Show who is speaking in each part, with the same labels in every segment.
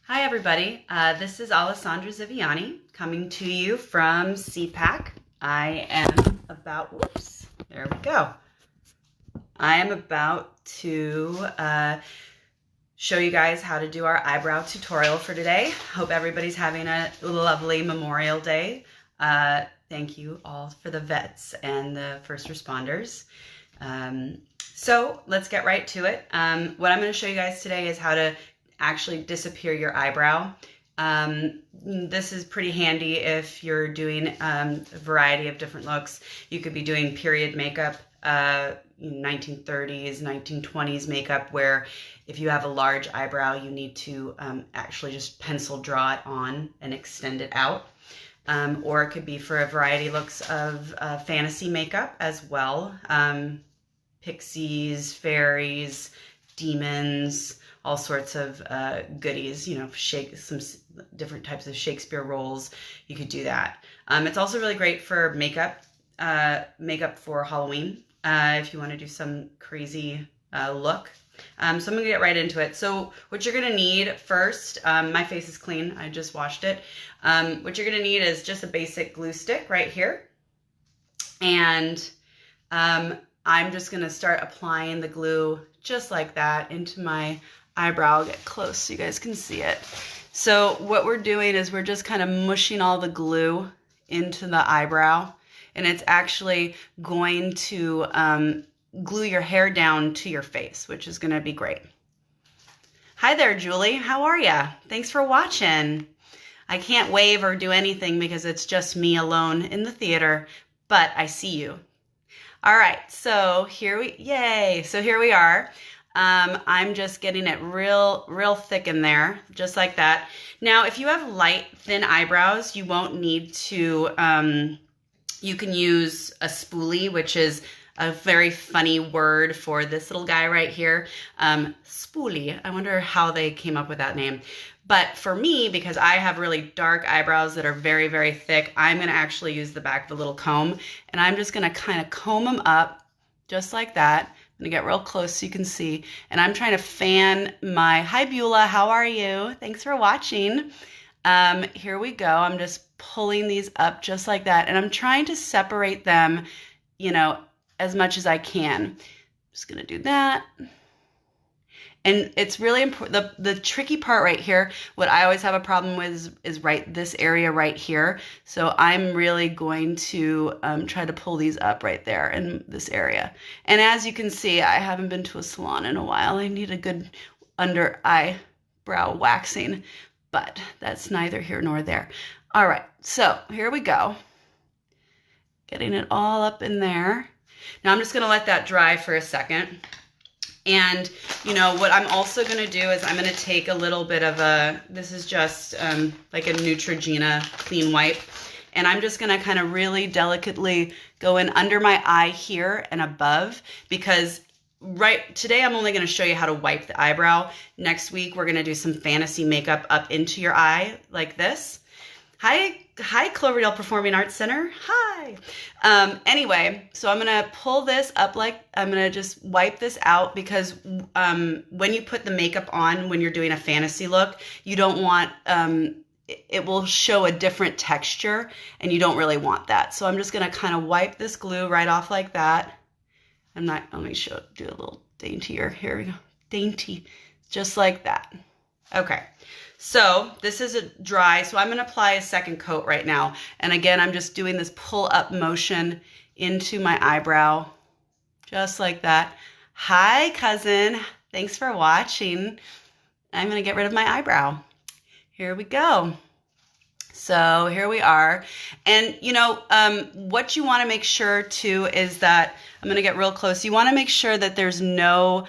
Speaker 1: Hi everybody, this is Alessandra Ziviani coming to you from CPAC. I am about to show you guys how to do our eyebrow tutorial for today. Hope everybody's having a lovely Memorial Day. Thank you all for the vets and the first responders. So let's get right to it. What I'm going to show you guys today is how to actually disappear your eyebrow. This is pretty handy if you're doing a variety of different looks. You could be doing period makeup, 1930s, 1920s makeup, where if you have a large eyebrow, you need to actually just pencil draw it on and extend it out. Or it could be for a variety of looks of fantasy makeup as well. Pixies, fairies, demons, all sorts of goodies, you know, some different types of Shakespeare roles. You could do that. It's also really great for makeup for Halloween, if you want to do some crazy look. So I'm gonna get right into it. So what you're gonna need first, my face is clean, I just washed it. What you're gonna need is just a basic glue stick right here. And I'm just gonna start applying the glue just like that into my eyebrow. I'll get close so you guys can see it. So what we're doing is we're just kind of mushing all the glue into the eyebrow, and it's actually going to glue your hair down to your face, which is gonna be great. Hi there, Julie, how are ya? Thanks for watching. I can't wave or do anything because it's just me alone in the theater, but I see you. All right, so here we are. I'm just getting it real thick in there, just like that. Now, if you have light, thin eyebrows, you won't need to, you can use a spoolie, which is a very funny word for this little guy right here. Spoolie, I wonder how they came up with that name. But for me, because I have really dark eyebrows that are very thick, I'm gonna actually use the back of a little comb, and I'm just gonna kind of comb them up just like that. I'm gonna get real close so you can see. And I'm trying to fan hi Beulah, how are you? Thanks for watching. Here we go. I'm just pulling these up just like that. And I'm trying to separate them, you know, as much as I can. Just gonna do that. And it's really important, the tricky part right here, what I always have a problem with is right this area right here. So I'm really going to try to pull these up right there in this area. And as you can see, I haven't been to a salon in a while. I need a good under eyebrow waxing, but that's neither here nor there. All right, so here we go. Getting it all up in there. Now I'm just gonna let that dry for a second. And, you know, what I'm also going to do is I'm going to take a little bit of this is just like a Neutrogena clean wipe. And I'm just going to kind of really delicately go in under my eye here and above, because today I'm only going to show you how to wipe the eyebrow. Next week, we're going to do some fantasy makeup up into your eye like this. Hi, Cloverdale Performing Arts Center. Hi. Anyway, so I'm going to pull this up I'm going to just wipe this out, because when you put the makeup on, when you're doing a fantasy look, you don't want, it will show a different texture, and you don't really want that. So I'm just going to kind of wipe this glue right off like that. Let me do a little daintier. Here we go. Dainty. Just like that. Okay. So this is dry, so I'm going to apply a second coat right now. And again, I'm just doing this pull up motion into my eyebrow, just like that. Hi, cousin. Thanks for watching. I'm going to get rid of my eyebrow. Here we go. So here we are. And, you know, what you want to make sure too is that, I'm going to get real close. You want to make sure that there's no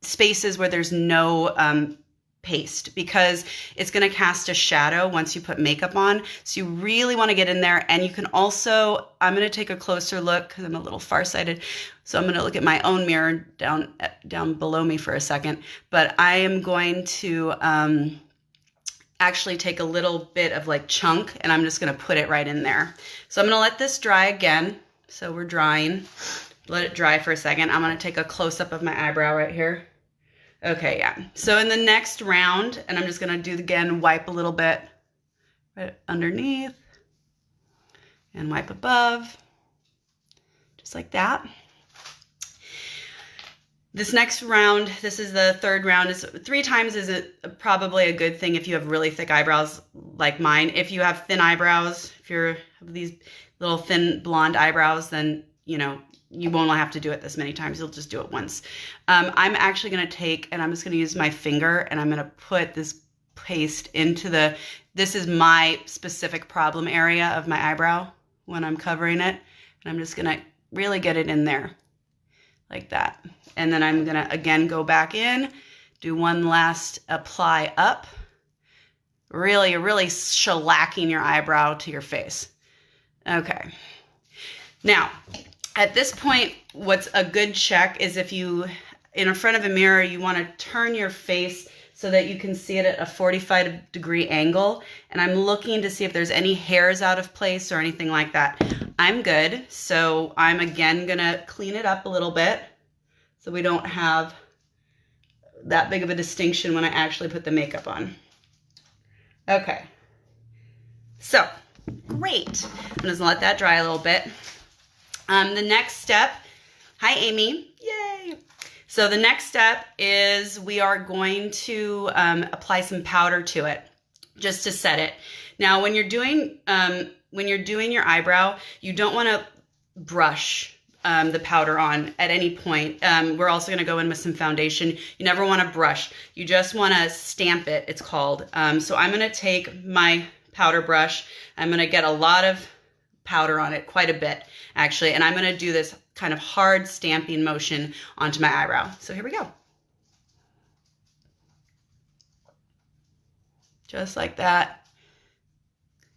Speaker 1: spaces where there's no paste, because it's going to cast a shadow once you put makeup on. So you really want to get in there. And you can also, I'm going to take a closer look because I'm a little farsighted. So I'm going to look at my own mirror down below me for a second. But I am going to actually take a little bit of like chunk, and I'm just going to put it right in there. So I'm going to let this dry again. So we're drying. Let it dry for a second. I'm going to take a close up of my eyebrow right here. Okay, yeah. So in the next round, and I'm just gonna do again, wipe a little bit right underneath and wipe above, just like that. This next round, this is the third round, is 3 times is probably a good thing if you have really thick eyebrows like mine. If you have thin eyebrows, if you're these little thin blonde eyebrows, then you know you won't have to do it this many times. You'll just do it once. I'm actually going to take, and I'm just going to use my finger, and I'm going to put this paste into this is my specific problem area of my eyebrow when I'm covering it. And I'm just going to really get it in there like that. And then I'm going to, again, go back in, do one last apply up. Really shellacking your eyebrow to your face. Okay. Now, at this point, what's a good check is if you, in front of a mirror, you want to turn your face so that you can see it at a 45-degree angle. And I'm looking to see if there's any hairs out of place or anything like that. I'm good. So I'm again going to clean it up a little bit so we don't have that big of a distinction when I actually put the makeup on. Okay. So, great. I'm just gonna let that dry a little bit. The next step, hi Amy, yay. So the next step is we are going to apply some powder to it just to set it. Now when you're doing your eyebrow, you don't want to brush the powder on at any point. We're also going to go in with some foundation. You never want to brush. You just want to stamp it, it's called. So I'm going to take my powder brush. I'm going to get a lot of powder on it, quite a bit actually, and I'm going to do this kind of hard stamping motion onto my eyebrow. So here we go. Just like that.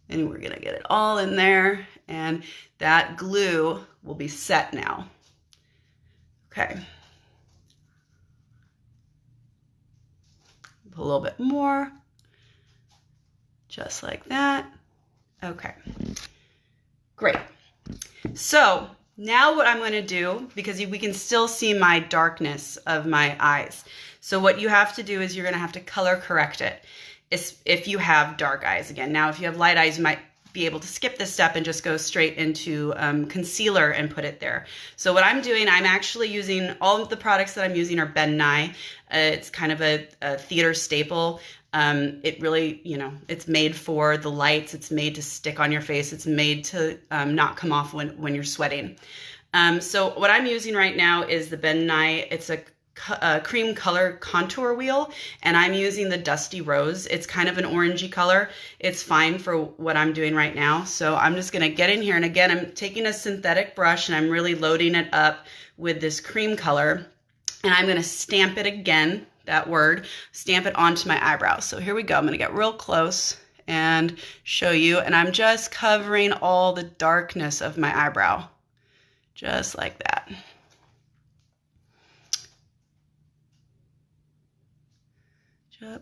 Speaker 1: And we're going to get it all in there, and that glue will be set now. Okay. Put a little bit more. Just like that. Okay. Great. So now what I'm going to do, because we can still see my darkness of my eyes. So what you have to do is you're going to have to color correct it if you have dark eyes again. Now, if you have light eyes, you might be able to skip this step and just go straight into concealer and put it there. So what I'm doing, I'm actually using, all of the products that I'm using are Ben Nye. It's kind of a theater staple. It really, it's made for the lights. It's made to stick on your face. It's made to not come off when you're sweating. So what I'm using right now is the Ben Nye. It's a cream color contour wheel, and I'm using the Dusty Rose. It's kind of an orangey color. It's fine for what I'm doing right now. So I'm just going to get in here, and again, I'm taking a synthetic brush and I'm really loading it up with this cream color, and I'm going to stamp it again, that word, stamp it onto my eyebrows. So here we go. I'm going to get real close and show you, and I'm just covering all the darkness of my eyebrow, just like that. There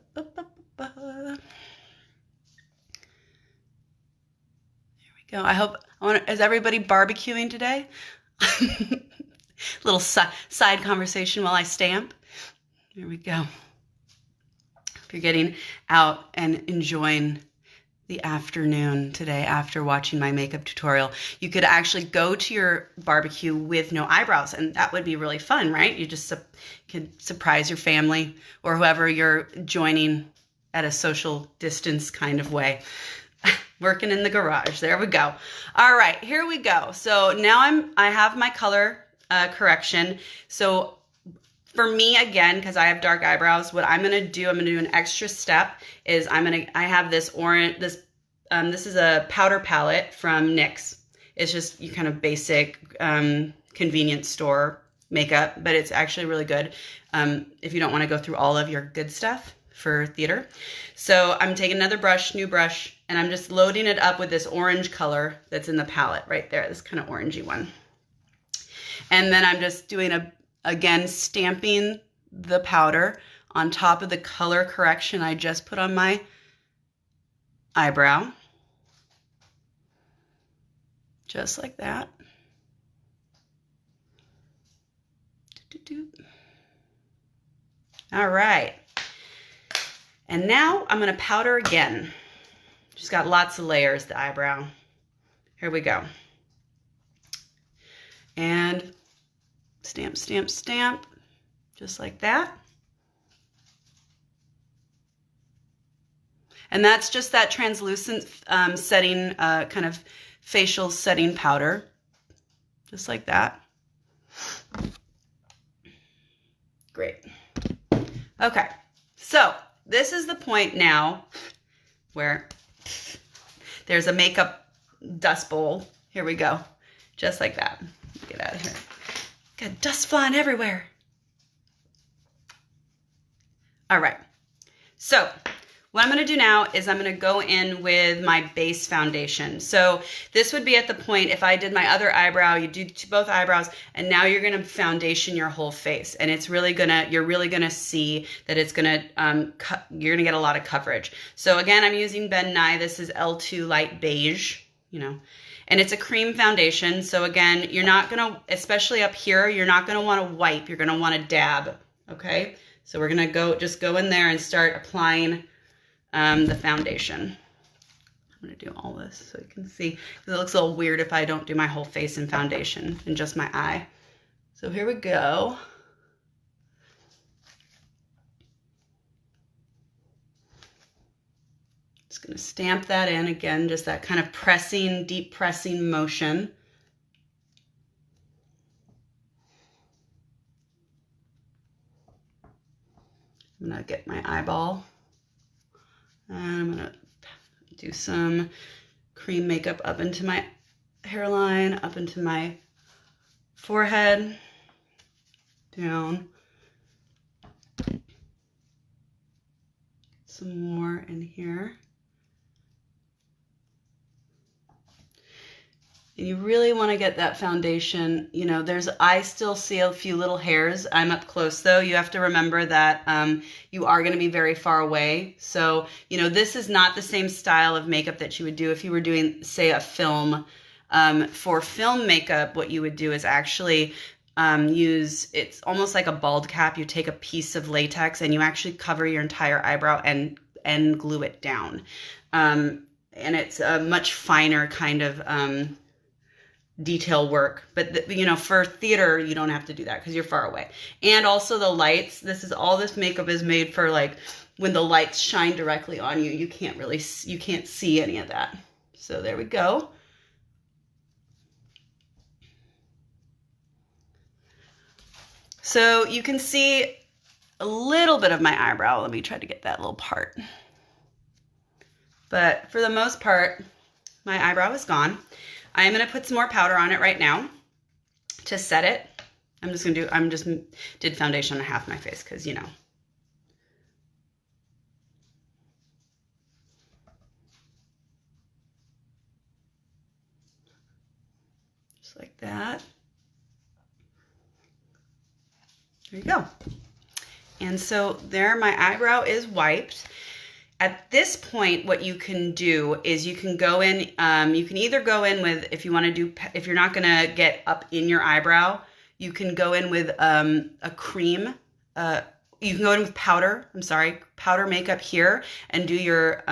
Speaker 1: we go. Is everybody barbecuing today? Little side conversation while I stamp. There we go. If you're getting out and enjoying the afternoon today after watching my makeup tutorial, you could actually go to your barbecue with no eyebrows, and that would be really fun, right? You just can surprise your family or whoever you're joining at a social distance kind of way. Working in the garage. There we go. All right, here we go. So now I have my color correction. So for me, again, because I have dark eyebrows, what I'm going to do an extra step is I have this orange, this is a powder palette from NYX. It's just your kind of basic convenience store makeup, but it's actually really good if you don't want to go through all of your good stuff for theater. So I'm taking another brush, new brush, and I'm just loading it up with this orange color that's in the palette right there, this kind of orangey one. And then I'm just doing again, stamping the powder on top of the color correction I just put on my eyebrow. Just like that. All right. And now I'm going to powder again. She's got lots of layers, the eyebrow. Here we go. And stamp, stamp, stamp, just like that. And that's just that translucent setting, kind of facial setting powder, just like that. Great. Okay, so this is the point now where there's a makeup dust bowl. Here we go, just like that. Get out of here. Got dust flying everywhere. All right, so what I'm going to do now is I'm going to go in with my base foundation. So this would be at the point if I did my other eyebrow, you do both eyebrows, and now you're going to foundation your whole face. And it's really going to, you're really going to see that it's going to, you're going to get a lot of coverage. So again, I'm using Ben Nye. This is L2 Light Beige, you know, and it's a cream foundation. So again, you're not going to, especially up here, you're not going to want to wipe. You're going to want to dab. Okay. So we're going to just go in there and start applying the foundation. I'm going to do all this so you can see, because it looks a little weird if I don't do my whole face in foundation and just my eye. So here we go. Just going to stamp that in again, just that kind of pressing, deep pressing motion. I'm going to get my eyeball. And I'm going to do some cream makeup up into my hairline, up into my forehead, down. Some more in here. And you really want to get that foundation, you know, I still see a few little hairs. I'm up close though. You have to remember that you are going to be very far away. So, you know, this is not the same style of makeup that you would do if you were doing, say, a film. For film makeup, what you would do is actually it's almost like a bald cap. You take a piece of latex and you actually cover your entire eyebrow and glue it down. And it's a much finer kind of detail work, but you know, for theater you don't have to do that because you're far away. And also the lights, all this makeup is made for like when the lights shine directly on you, you can't see any of that. So there we go. So you can see a little bit of my eyebrow. Let me try to get that little part, but for the most part my eyebrow is gone. I'm going to put some more powder on it right now to set it. I just did foundation on half my face because, you know. Just like that. There you go. And so there my eyebrow is wiped. At this point, what you can do is you can go in, you can either go in with, if you're not going to get up in your eyebrow, you can go in with a cream. You can go in with powder makeup here and do your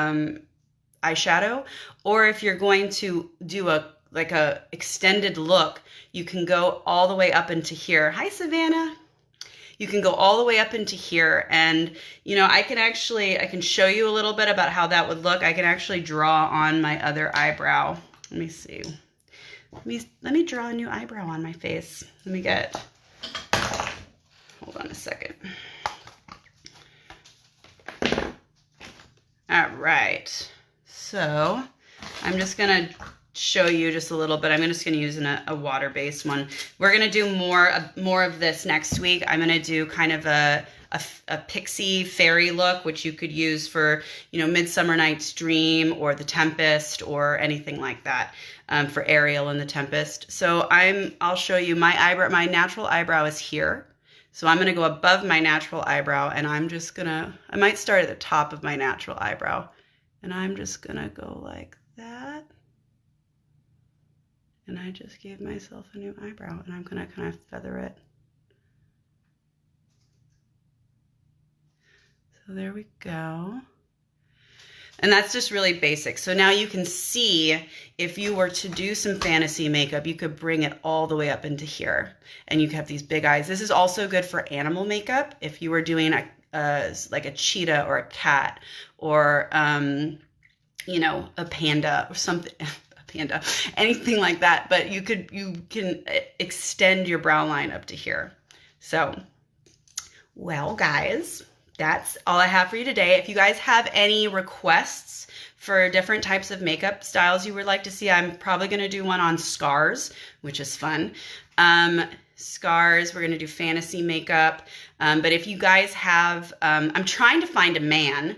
Speaker 1: eyeshadow. Or if you're going to do a extended look, you can go all the way up into here. Hi, Savannah. You can go all the way up into here, and you know, I can show you a little bit about how that would look. I can actually draw on my other eyebrow. Let me see. Let me draw a new eyebrow on my face. Hold on a second. All right. So I'm just gonna show you just a little bit. I'm just going to use a water-based one. We're going to do more of this next week. I'm going to do kind of a pixie fairy look, which you could use for, you know, Midsummer Night's Dream or The Tempest or anything like that, for Ariel and The Tempest. So I'll show you my eyebrow. My natural eyebrow is here. So I'm going to go above my natural eyebrow, and I might start at the top of my natural eyebrow, and I'm just going to go like that. And I just gave myself a new eyebrow, and I'm going to kind of feather it. So there we go. And that's just really basic. So now you can see if you were to do some fantasy makeup, you could bring it all the way up into here. And you could have these big eyes. This is also good for animal makeup. If you were doing like a cheetah or a cat or, you know, a panda or something, a panda, anything like that. But you can extend your brow line up to here. So, well, guys, that's all I have for you today. If you guys have any requests for different types of makeup styles you would like to see, I'm probably going to do one on scars, which is fun. Scars, we're going to do fantasy makeup. But if you guys have, I'm trying to find a man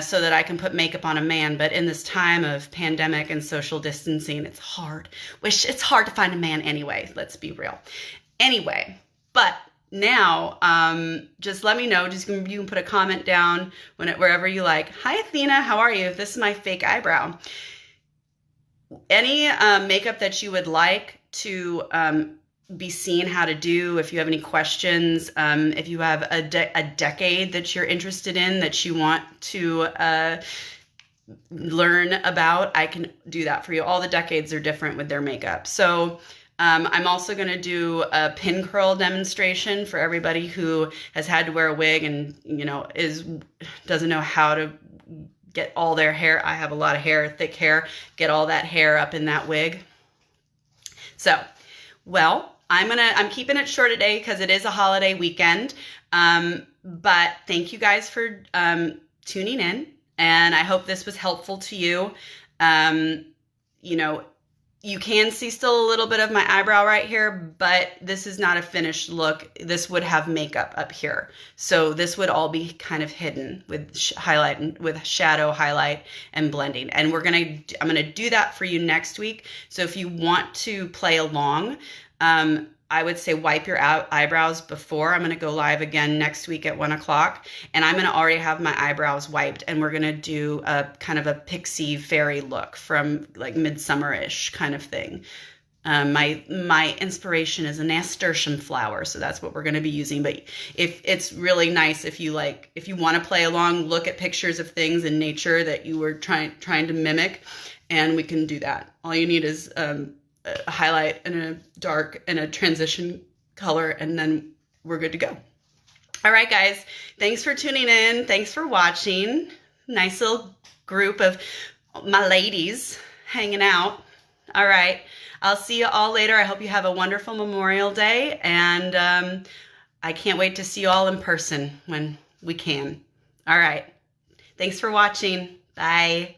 Speaker 1: so that I can put makeup on a man. But in this time of pandemic and social distancing, it's hard. It's hard to find a man anyway. Let's be real. Anyway, but now, just let me know. You can put a comment down wherever you like. Hi, Athena. How are you? This is my fake eyebrow. Any makeup that you would like to be seen how to do, if you have any questions, if you have a decade that you're interested in that you want to learn about, I can do that for you. All the decades are different with their makeup. So I'm also going to do a pin curl demonstration for everybody who has had to wear a wig and, you know, doesn't know how to get all their hair. I have a lot of hair, thick hair, get all that hair up in that wig. So, well, I'm keeping it short today because it is a holiday weekend. But thank you guys for tuning in, and I hope this was helpful to you. You know, you can see still a little bit of my eyebrow right here, but this is not a finished look. This would have makeup up here. So this would all be kind of hidden with highlight, with shadow, highlight, and blending. And I'm going to do that for you next week. So if you want to play along, I would say wipe your eyebrows before. I'm going to go live again next week at 1 o'clock, and I'm going to already have my eyebrows wiped, and we're going to do a kind of a pixie fairy look from like midsummer-ish kind of thing. My inspiration is a nasturtium flower, so that's what we're going to be using. But if it's really nice, if you want to play along, look at pictures of things in nature that you were trying to mimic, and we can do that. All you need is a highlight and a dark and a transition color, and then we're good to go. All right, guys, thanks for tuning in. Thanks for watching. Nice little group of my ladies hanging out. All right, I'll see you all later. I hope you have a wonderful Memorial Day, and I can't wait to see you all in person when we can. All right, thanks for watching. Bye.